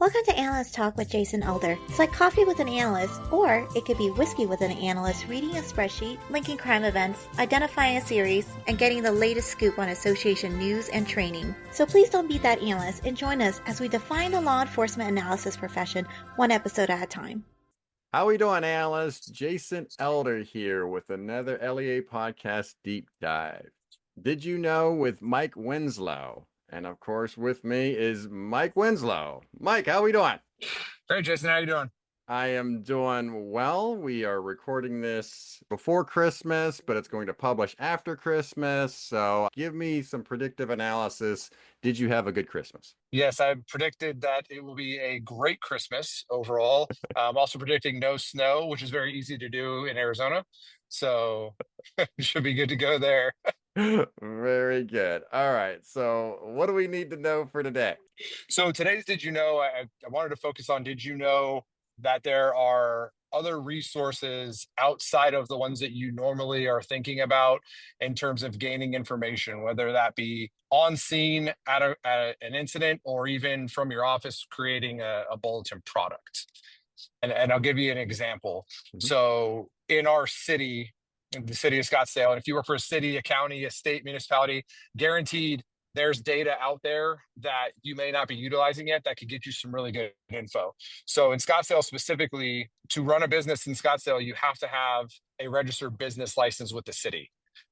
Welcome to Analyst Talk with Jason Elder. It's like coffee with an analyst, or it could be whiskey with an analyst reading a spreadsheet, linking crime events, identifying a series, and getting the latest scoop on association news and training. So please don't beat that analyst and join us as we define the law enforcement analysis profession one episode at a time. How we doing, analyst? Jason Elder here with another LEA podcast deep dive. Did you know with Mike Winslow? And of course, with me is Mike Winslow. Mike, how we doing? Great, Jason. How you doing? I am doing well. We are recording this before Christmas, but it's going to publish after Christmas. So give me some predictive analysis. Did you have a good Christmas? Yes, I predicted that it will be a great Christmas overall. I'm also predicting no snow, which is very easy to do in Arizona. So should be good to go there. Very good. All right. So what do we need to know for today? So today's Did You Know? I wanted to focus on did you know that there are other resources outside of the ones that you normally are thinking about in terms of gaining information, whether that be on scene at an incident or even from your office creating a bulletin product. And I'll give you an example. So in our city, in the city of Scottsdale, and if you work for a city, a county, a state, municipality, guaranteed there's data out there that you may not be utilizing yet that could get you some really good info. So in Scottsdale specifically, to run a business in Scottsdale, you have to have a registered business license with the city.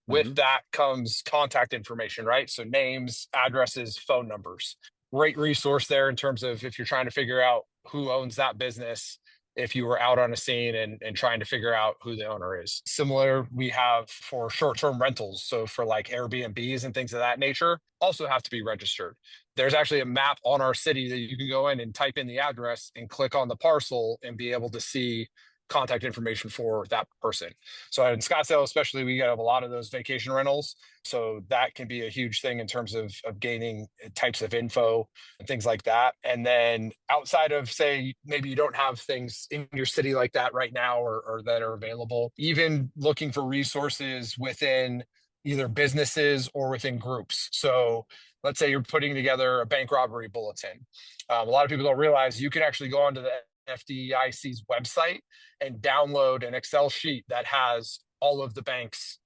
With that comes contact information, right? So names, addresses, phone numbers. Great resource there in terms of if you're trying to figure out who owns that business, if you were out on a scene and trying to figure out who the owner is. Similar, we have for short-term rentals. So for like Airbnbs and things of that nature, also have to be registered. There's actually a map on our city that you can go in and type in the address and click on the parcel and be able to see contact information for that person. So in Scottsdale, especially, we have a lot of those vacation rentals. So that can be a huge thing in terms of gaining types of info and things like that. And then outside of, say, maybe you don't have things in your city like that right now or that are available, even looking for resources within either businesses or within groups. So let's say you're putting together a bank robbery bulletin. A lot of people don't realize you can actually go onto the FDIC's website and download an Excel sheet that has all of the banks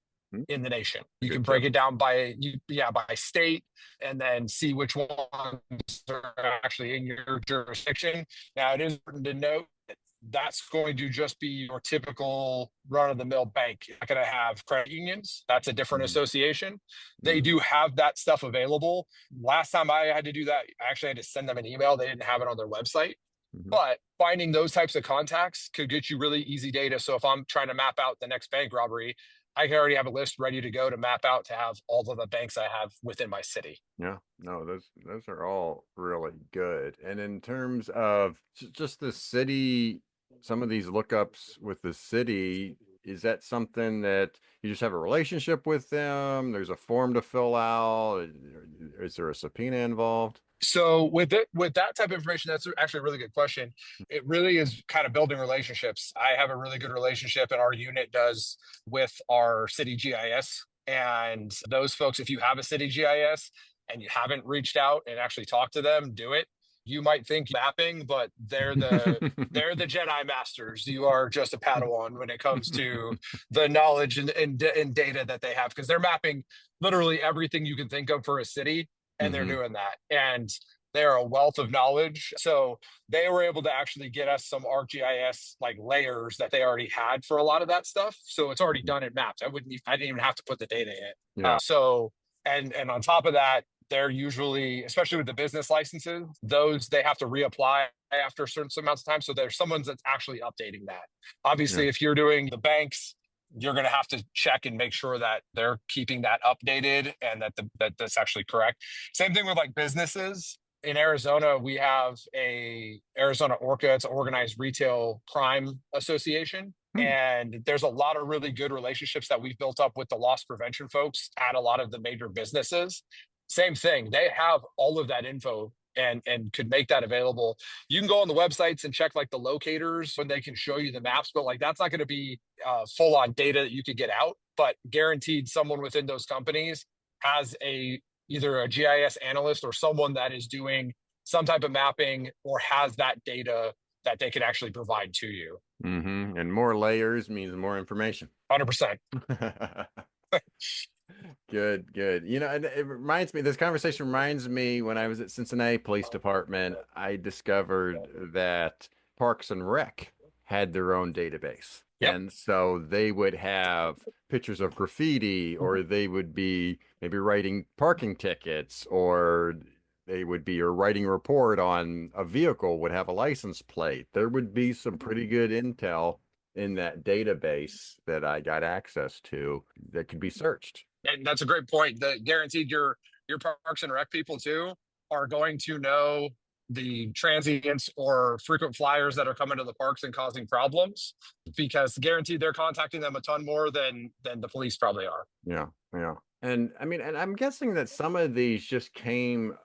in the nation. You can break it down by state and then see which ones are actually in your jurisdiction. Now, it is important to note that that's going to just be your typical run-of-the-mill bank. You're not going to have credit unions. That's a different association. They do have that stuff available. Last time I had to do that, I actually had to send them an email. They didn't have it on their website. But finding those types of contacts could get you really easy data. So if I'm trying to map out the next bank robbery, I can already have a list ready to go to map out to have all of the banks I have within my city. Yeah, no, those are all really good. And in terms of just the city, some of these lookups with the city, is that something that you just have a relationship with them? There's a form to fill out? Is there a subpoena involved? So with that type of information, that's actually a really good question. It really is kind of building relationships. I have a really good relationship, and our unit does, with our city GIS. And those folks, if you have a city GIS and you haven't reached out and actually talked to them, do it. You might think mapping, but they're the Jedi masters. You are just a Padawan when it comes to the knowledge and data that they have, because they're mapping literally everything you can think of for a city. And they're doing that. And they're a wealth of knowledge. So they were able to actually get us some ArcGIS like layers that they already had for a lot of that stuff. So it's already done in maps. I didn't even have to put the data in. Yeah. And on top of that, they're usually, especially with the business licenses, those they have to reapply after certain amounts of time. So there's someone that's actually updating that. Obviously, if you're doing the banks, you're going to have to check and make sure that they're keeping that updated and that that's actually correct. Same thing with like businesses. In Arizona, we have a Arizona ORCA. It's an Organized Retail Crime Association. And there's a lot of really good relationships that we've built up with the loss prevention folks at a lot of the major businesses. Same thing. They have all of that info and could make that available. You can go on the websites and check like the locators when they can show you the maps, but like that's not going to be full on data that you could get out, but guaranteed someone within those companies has either a GIS analyst or someone that is doing some type of mapping or has that data that they can actually provide to you. And more layers means more information. 100%. Good, good. And it reminds me, this conversation reminds me when I was at Cincinnati Police Department, I discovered that Parks and Rec had their own database. Yep. And so they would have pictures of graffiti, or they would be maybe writing parking tickets, or they would be or writing a report on a vehicle would have a license plate. There would be some pretty good intel in that database that I got access to that could be searched. And that's a great point. The guaranteed your Parks and Rec people too are going to know the transients or frequent flyers that are coming to the parks and causing problems, because guaranteed they're contacting them a ton more than the police probably are. Yeah, yeah. And I mean, and I'm guessing that some of these just came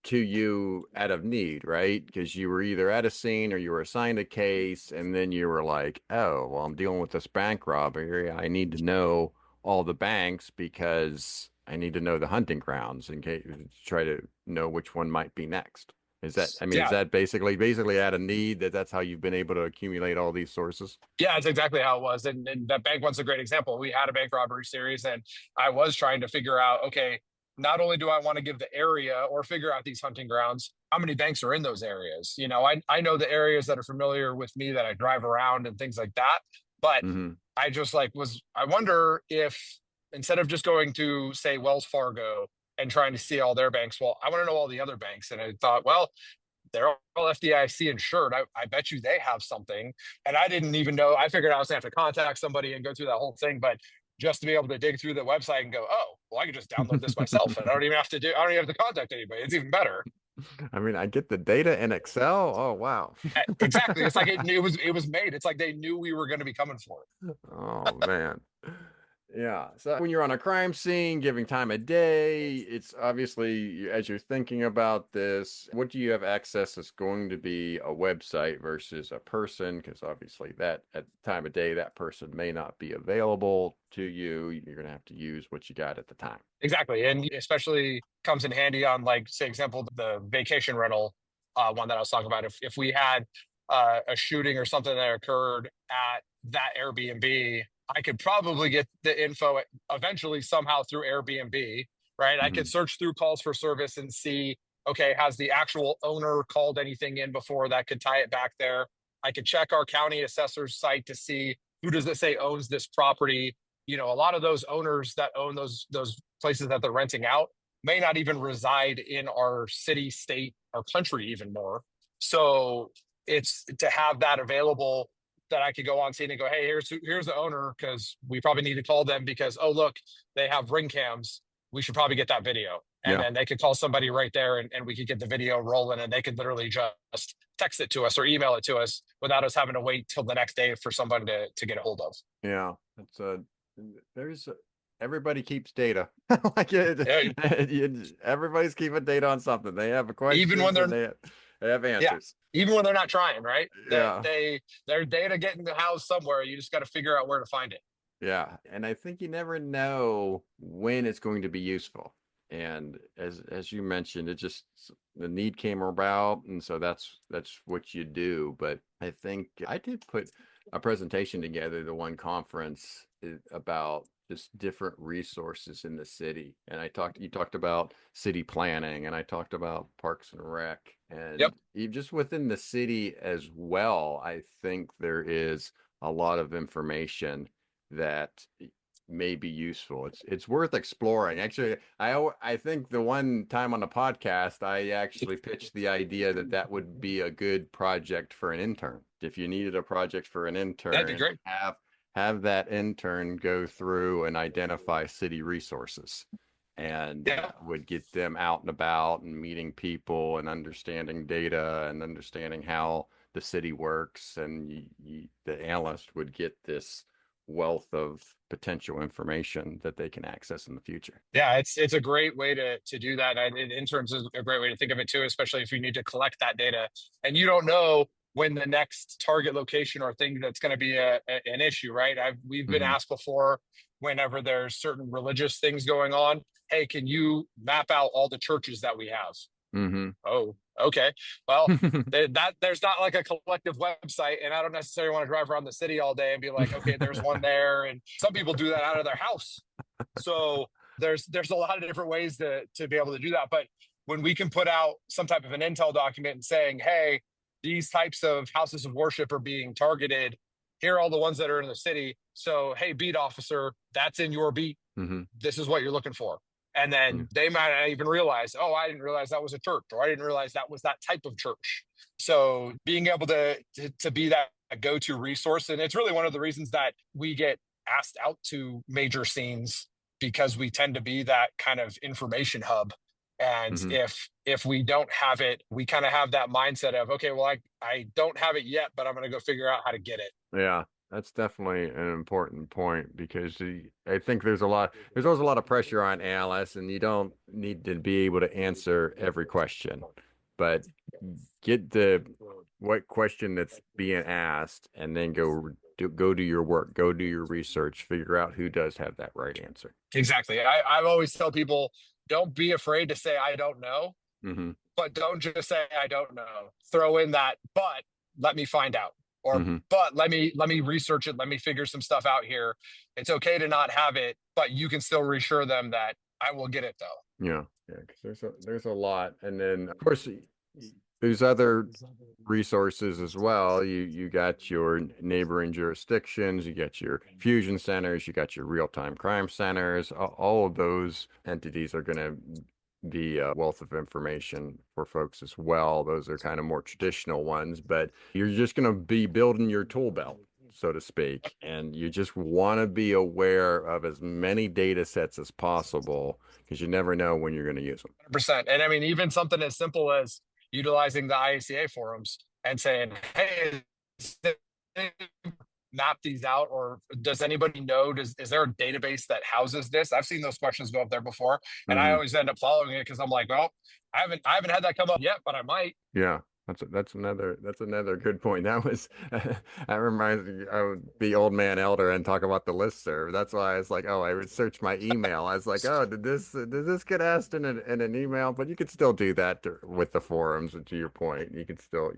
to you out of need, right? Because you were either at a scene or you were assigned a case, and then you were like, oh, well, I'm dealing with this bank robbery. I need to know all the banks because I need to know the hunting grounds in case to try to know which one might be next. Is that basically out of need that's how you've been able to accumulate all these sources? Yeah, that's exactly how it was. And that bank one's a great example. We had a bank robbery series, and I was trying to figure out, okay, not only do I want to give the area or figure out these hunting grounds, how many banks are in those areas? I know the areas that are familiar with me that I drive around and things like that. But I just I wonder if instead of just going to, say, Wells Fargo and trying to see all their banks, well, I want to know all the other banks. And I thought, well, they're all FDIC insured. I bet you they have something. And I didn't even know. I figured I was going to have to contact somebody and go through that whole thing. But just to be able to dig through the website and go, oh, well, I can just download this myself. And I don't even have to contact anybody. It's even better. I mean, I get the data in Excel. Oh, wow. Exactly. It's like it was made. It's like they knew we were going to be coming for it. Oh, man. Yeah. So when you're on a crime scene, giving time of day, it's obviously, as you're thinking about this, what do you have access is going to be a website versus a person? Because obviously that at the time of day, that person may not be available to you. You're going to have to use what you got at the time. Exactly. And especially comes in handy on, like, say, example, the vacation rental one that I was talking about. If we had a shooting or something that occurred at that Airbnb, I could probably get the info eventually somehow through Airbnb, right? I could search through calls for service and see, okay, has the actual owner called anything in before that could tie it back there? I could check our county assessor's site to see who does it say owns this property. A lot of those owners that own those places that they're renting out may not even reside in our city, state, or country even more. So it's to have that available that I could go on scene and go, hey, here's the owner, because we probably need to call them because, oh, look, they have ring cams. We should probably get that video. And then they could call somebody right there and we could get the video rolling, and they could literally just text it to us or email it to us without us having to wait till the next day for somebody to get a hold of. Yeah. Everybody keeps data. Everybody's keeping data on something. They have a question. Even when they have answers. Yeah. Even when they're not trying, right? Yeah. Their data getting housed somewhere. You just got to figure out where to find it. Yeah. And I think you never know when it's going to be useful. And as you mentioned, the need came about, and so that's what you do. But I think I did put a presentation together, the one conference, about just different resources in the city. And you talked about city planning, and I talked about Parks and Rec, and just within the city as well. I think there is a lot of information that may be useful. It's worth exploring. Actually, I think the one time on the podcast, I actually pitched the idea that would be a good project for an intern. If you needed a project for an intern, that'd be great. Have that intern go through and identify city resources, and would get them out and about and meeting people and understanding data and understanding how the city works. And the analyst would get this wealth of potential information that they can access in the future. Yeah, it's a great way to do that. And interns is a great way to think of it too, especially if you need to collect that data and you don't know when the next target location or thing that's going to be an issue, right? We've been asked before, whenever there's certain religious things going on, hey, can you map out all the churches that we have? Oh, okay. Well, there's not like a collective website, and I don't necessarily want to drive around the city all day and be like, okay, there's one there. And some people do that out of their house. So there's a lot of different ways to be able to do that. But when we can put out some type of an intel document saying, hey, these types of houses of worship are being targeted. Here are all the ones that are in the city. So, hey, beat officer, that's in your beat. This is what you're looking for. And then they might not even realize, oh, I didn't realize that was a church, or I didn't realize that was that type of church. So being able to be that go-to resource, and it's really one of the reasons that we get asked out to major scenes, because we tend to be that kind of information hub. And if we don't have it, we kind of have that mindset of, okay, well, I don't have it yet, but I'm going to go figure out how to get it. Yeah. That's definitely an important point, because I think there's always a lot of pressure on analysts, and you don't need to be able to answer every question, but get what question that's being asked, and then go do your work, go do your research, figure out who does have that right answer. Exactly. I always tell people, don't be afraid to say, I don't know, but don't just say, I don't know. Throw in that, but let me find out. Or, but let me research it. Let me figure some stuff out here. It's okay to not have it, but you can still reassure them that I will get it though. Yeah. Because there's a lot. And then of course there's other resources as well. You got your neighboring jurisdictions, you got your fusion centers, you got your real-time crime centers. All of those entities are going to be a wealth of information for folks as well. Those are kind of more traditional ones, but you're just going to be building your tool belt, so to speak, and you just want to be aware of as many data sets as possible, because you never know when you're going to use them. 100%. And I mean, even something as simple as utilizing the IACA forums and saying, hey, map these out, or does anybody know, is there a database that houses this? I've seen those questions go up there before, and I always end up following it, because I'm like, well, I haven't had that come up yet, but I might. Yeah. That's another good point. That reminds me of the old man elder and talk about the listserv. That's why I was like, oh, I would search my email. I was like, oh, did this get asked in an email? But you could still do that with the forums. To your point, you could still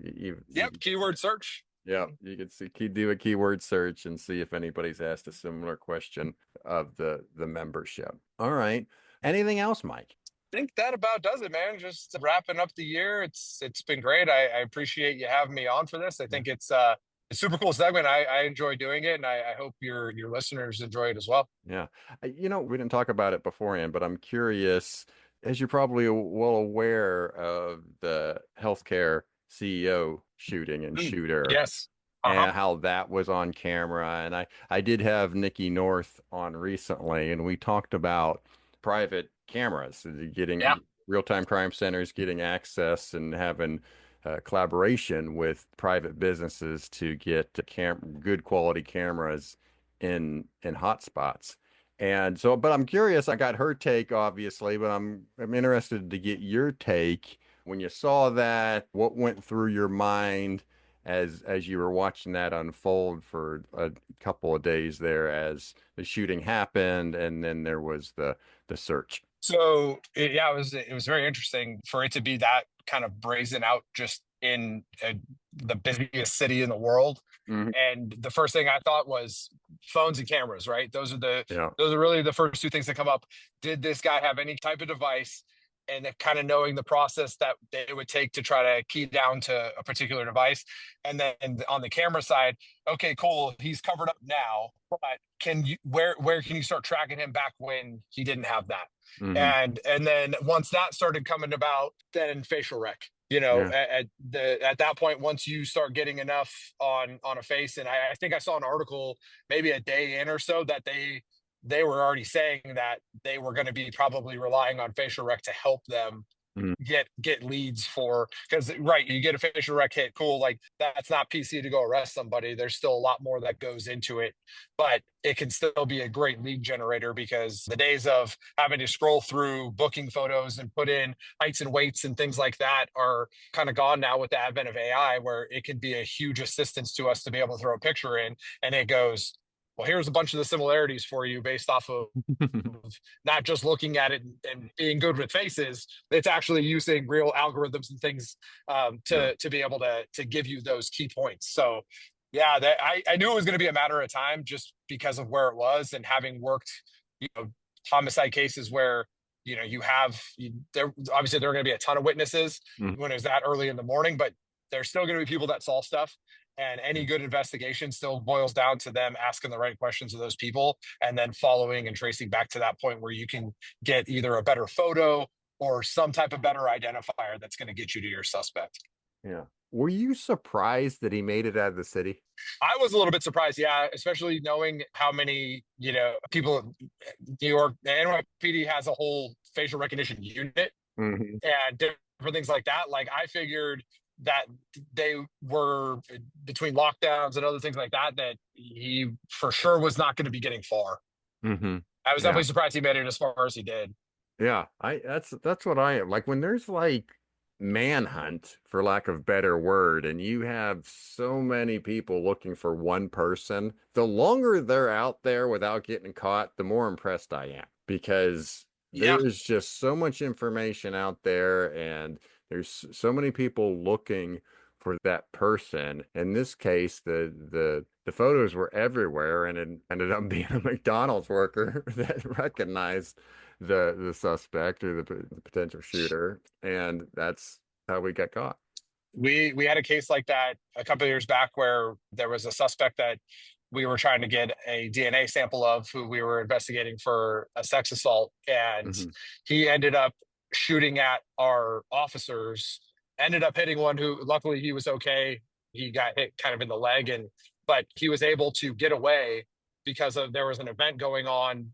Keyword search. Yeah, you could do a keyword search and see if anybody's asked a similar question of the membership. All right. Anything else, Mike? I think that about does it, man. Just wrapping up the year. It's been great. I appreciate you having me on for this. I think it's a super cool segment. I enjoy doing it, and I hope your listeners enjoy it as well. Yeah. We didn't talk about it beforehand, but I'm curious, as you're probably well aware of the healthcare CEO shooting and shooter. Yes. And how that was on camera. And I did have Nikki North on recently, and we talked about private cameras, getting real-time crime centers, getting access and having collaboration with private businesses to get good quality cameras in hotspots. And so, but I'm curious, I got her take obviously, but I'm interested to get your take. When you saw that, what went through your mind as you were watching that unfold for a couple of days there, as the shooting happened and then there was the search? So it was very interesting for it to be that kind of brazen out just in the busiest city in the world. And the first thing I thought was phones and cameras, right? Those are really the first two things that come up. Did this guy have any type of device? And kind of knowing the process that it would take to try to key down to a particular device. And then on the camera side, okay, cool, he's covered up now, but where can you start tracking him back when he didn't have that? And then once that started coming about, then facial rec. At that point, once you start getting enough on a face, and I think I saw an article maybe a day in or so that they were already saying that they were going to be probably relying on facial rec to help them get leads because you get a facial rec hit, cool, like that's not PC to go arrest somebody. There's still a lot more that goes into it, but it can still be a great lead generator, because the days of having to scroll through booking photos and put in heights and weights and things like that are kind of gone now with the advent of AI, where it can be a huge assistance to us to be able to throw a picture in and it goes, well, here's a bunch of the similarities for you based off of not just looking at it and being good with faces. It's actually using real algorithms and things to be able to give you those key points. So yeah, I knew it was going to be a matter of time just because of where it was, and having worked, homicide cases where there obviously there are going to be a ton of witnesses when it was that early in the morning, but there's still going to be people that saw stuff. And any good investigation still boils down to them asking the right questions of those people and then following and tracing back to that point where you can get either a better photo or some type of better identifier that's going to get you to your suspect. Yeah. Were you surprised that he made it out of the city? I was a little bit surprised, yeah, especially knowing how many, people, New York, the NYPD has a whole facial recognition unit and different things like that. Like, I figured that they were, between lockdowns and other things like that, that he for sure was not going to be getting far. I was definitely surprised he made it as far as he did. Yeah, that's what I am. Like, when there's like manhunt, for lack of better word, and you have so many people looking for one person, the longer they're out there without getting caught, the more impressed I am, because there's just so much information out there, and there's so many people looking for that person. In this case, the photos were everywhere, and it ended up being a McDonald's worker that recognized the suspect or the potential shooter, and that's how we got caught. We had a case like that a couple of years back where there was a suspect that we were trying to get a DNA sample of, who we were investigating for a sex assault, and he ended up shooting at our officers, ended up hitting one who, luckily he was okay. He got hit kind of in the leg, but he was able to get away because there was an event going on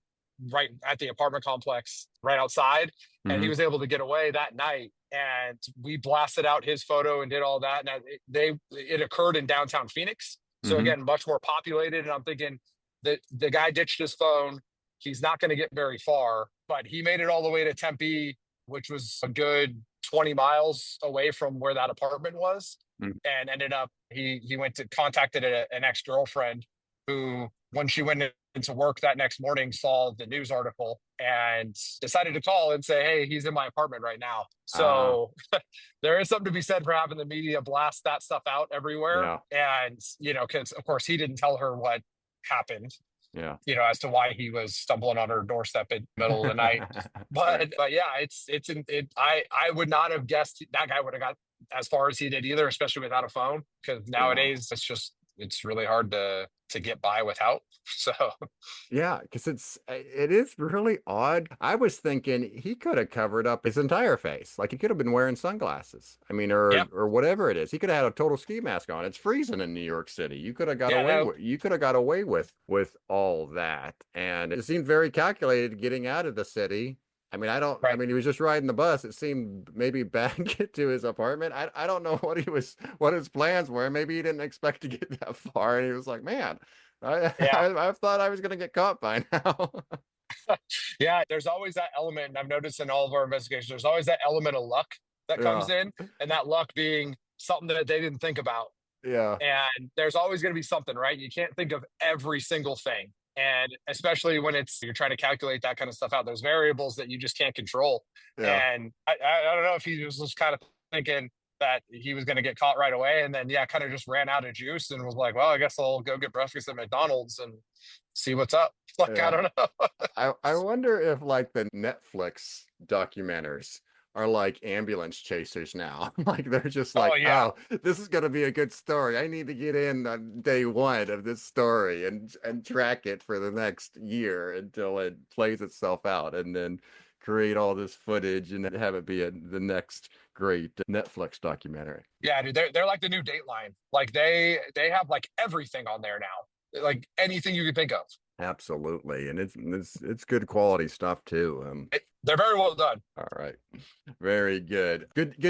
right at the apartment complex right outside, and he was able to get away that night. And we blasted out his photo and did all that. And it occurred in downtown Phoenix, so again, much more populated. And I'm thinking that the guy ditched his phone. He's not going to get very far, but he made it all the way to Tempe, which was a good 20 miles away from where that apartment was, and ended up he contacted an ex-girlfriend who, when she went into work that next morning, saw the news article and decided to call and say, hey, he's in my apartment right now. So there is something to be said for having the media blast that stuff out everywhere. And, because of course he didn't tell her what happened, as to why he was stumbling on her doorstep in the middle of the night. But yeah, I would not have guessed that guy would have got as far as he did either, especially without a phone, because nowadays it's really hard to get by without. So yeah, because it is really odd. I was thinking he could have covered up his entire face. Like, he could have been wearing sunglasses. I mean, or whatever it is. He could have had a total ski mask on. It's freezing in New York City. You could have got away with all that. And it seemed very calculated getting out of the city. I mean, I mean, he was just riding the bus. It seemed maybe back to his apartment. I don't know what his plans were. Maybe he didn't expect to get that far, and he was like, man, I thought I was going to get caught by now. Yeah, there's always that element. And I've noticed in all of our investigations, there's always that element of luck that comes in, and that luck being something that they didn't think about. Yeah. And there's always going to be something, right? You can't think of every single thing. And especially when you're trying to calculate that kind of stuff out, there's variables that you just can't control. And I don't know if he was just kind of thinking that he was going to get caught right away, and then kind of just ran out of juice and was like, well, I guess I'll go get breakfast at McDonald's and see what's up. Like, I don't know. I wonder if, like, the Netflix documentaries are like ambulance chasers now. Like, they're just like, oh, this is going to be a good story. I need to get in on day one of this story and track it for the next year until it plays itself out, and then create all this footage and have it be the next great Netflix documentary. Yeah, dude, they're like the new Dateline. Like, they have like everything on there now, like anything you could think of. Absolutely, and it's good quality stuff too. They're very well done. All right, very good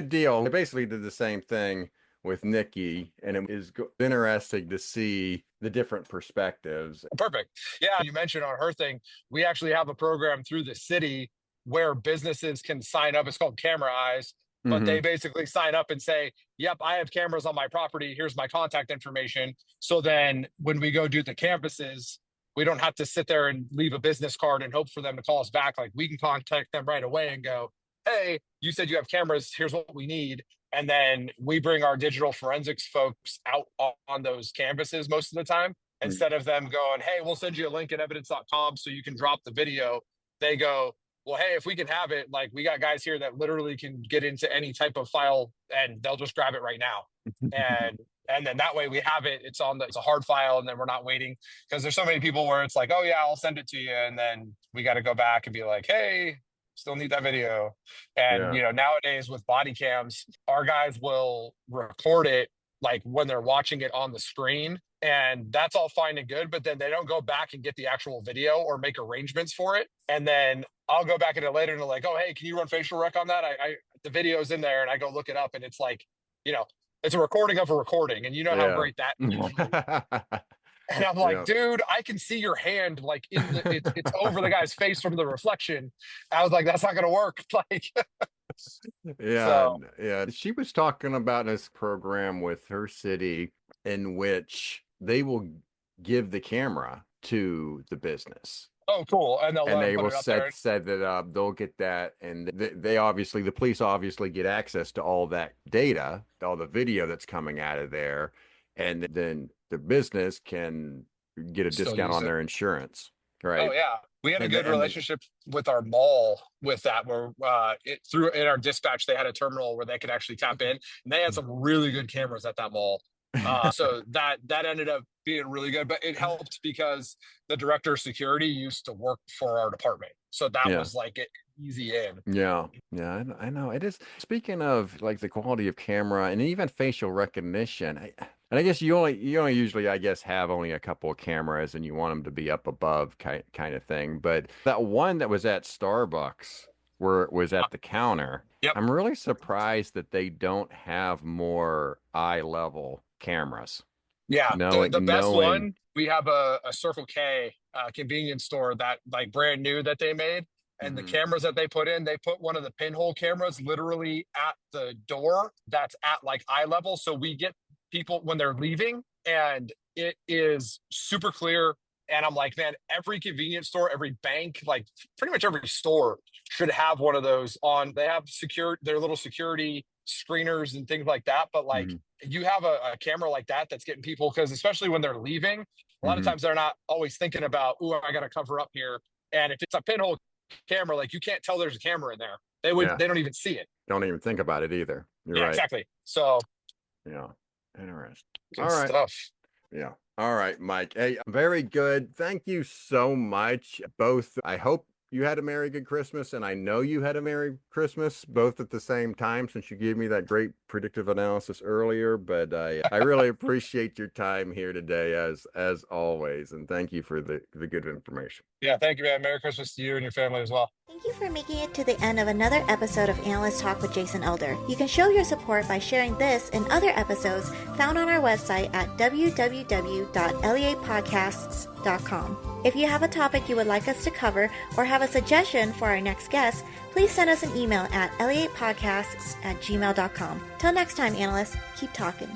deal. I basically did the same thing with Nikki, and it is interesting to see the different perspectives. Perfect. Yeah, you mentioned on her thing, we actually have a program through the city where businesses can sign up. It's called Camera Eyes, but they basically sign up and say, yep, I have cameras on my property. Here's my contact information. So then when we go do the canvases, we don't have to sit there and leave a business card and hope for them to call us back. Like, we can contact them right away and go, hey, you said you have cameras, here's what we need. And then we bring our digital forensics folks out on those canvases most of the time. Instead of them going, hey, we'll send you a link at evidence.com so you can drop the video, they go, well, hey, if we can have it, like, we got guys here that literally can get into any type of file and they'll just grab it right now. And then that way we have it, it's a hard file, and then we're not waiting, because there's so many people where it's like, oh yeah, I'll send it to you. And then we got to go back and be like, hey, still need that video. And, nowadays with body cams, our guys will record it like when they're watching it on the screen, and that's all fine and good, but then they don't go back and get the actual video or make arrangements for it. And then I'll go back at it later and they're like, oh, hey, can you run facial rec on that? The video's in there, and I go look it up, and it's like, it's a recording of a recording, and how great that is. And I'm like, dude, I can see your hand, like, it's over the guy's face from the reflection. I was like, that's not gonna work. Like, she was talking about this program with her city in which they will give the camera to the business. Oh, cool. And they will said that they'll get that, and they obviously, the police obviously get access to all that data, all the video that's coming out of there, and then the business can get a discount on their insurance, right? Oh yeah, we had a good relationship with our mall with that, where in our dispatch they had a terminal where they could actually tap in, and they had some really good cameras at that mall. So that ended up being really good, but it helped because the director of security used to work for our department, so that was like it easy in. I know it is. Speaking of like the quality of camera and even facial recognition, and I guess you only usually, I guess, have only a couple of cameras, and you want them to be up above kind of thing. But that one that was at Starbucks, where it was at the counter, I'm really surprised that they don't have more eye level cameras. Yeah, the best one, we have a Circle K convenience store that, like, brand new that they made, and the cameras that they put one of the pinhole cameras literally at the door that's at like eye level, so we get people when they're leaving, and it is super clear. And I'm like, man, every convenience store, every bank, like pretty much every store should have one of those on. They have their little security screeners and things like that. But like, you have a camera like that that's getting people, because especially when they're leaving, a lot of times they're not always thinking about, oh, I got to cover up here. And if it's a pinhole camera, like, you can't tell there's a camera in there. They don't even see it. Don't even think about it either. You're right. Exactly. So interesting. Good all right. Stuff. Yeah. All right, Mike. Hey, very good. Thank you so much. Both. I hope you had a Merry Good Christmas, and I know you had a Merry Christmas, both at the same time, since you gave me that great predictive analysis earlier. But I really appreciate your time here today, as always, and thank you for the good information. Yeah, thank you, man. Merry Christmas to you and your family as well. Thank you for making it to the end of another episode of Analyst Talk with Jason Elder. You can show your support by sharing this and other episodes found on our website at www.leapodcasts.com. If you have a topic you would like us to cover or have a suggestion for our next guest, please send us an email at leapodcasts@gmail.com. Till next time, analysts, keep talking.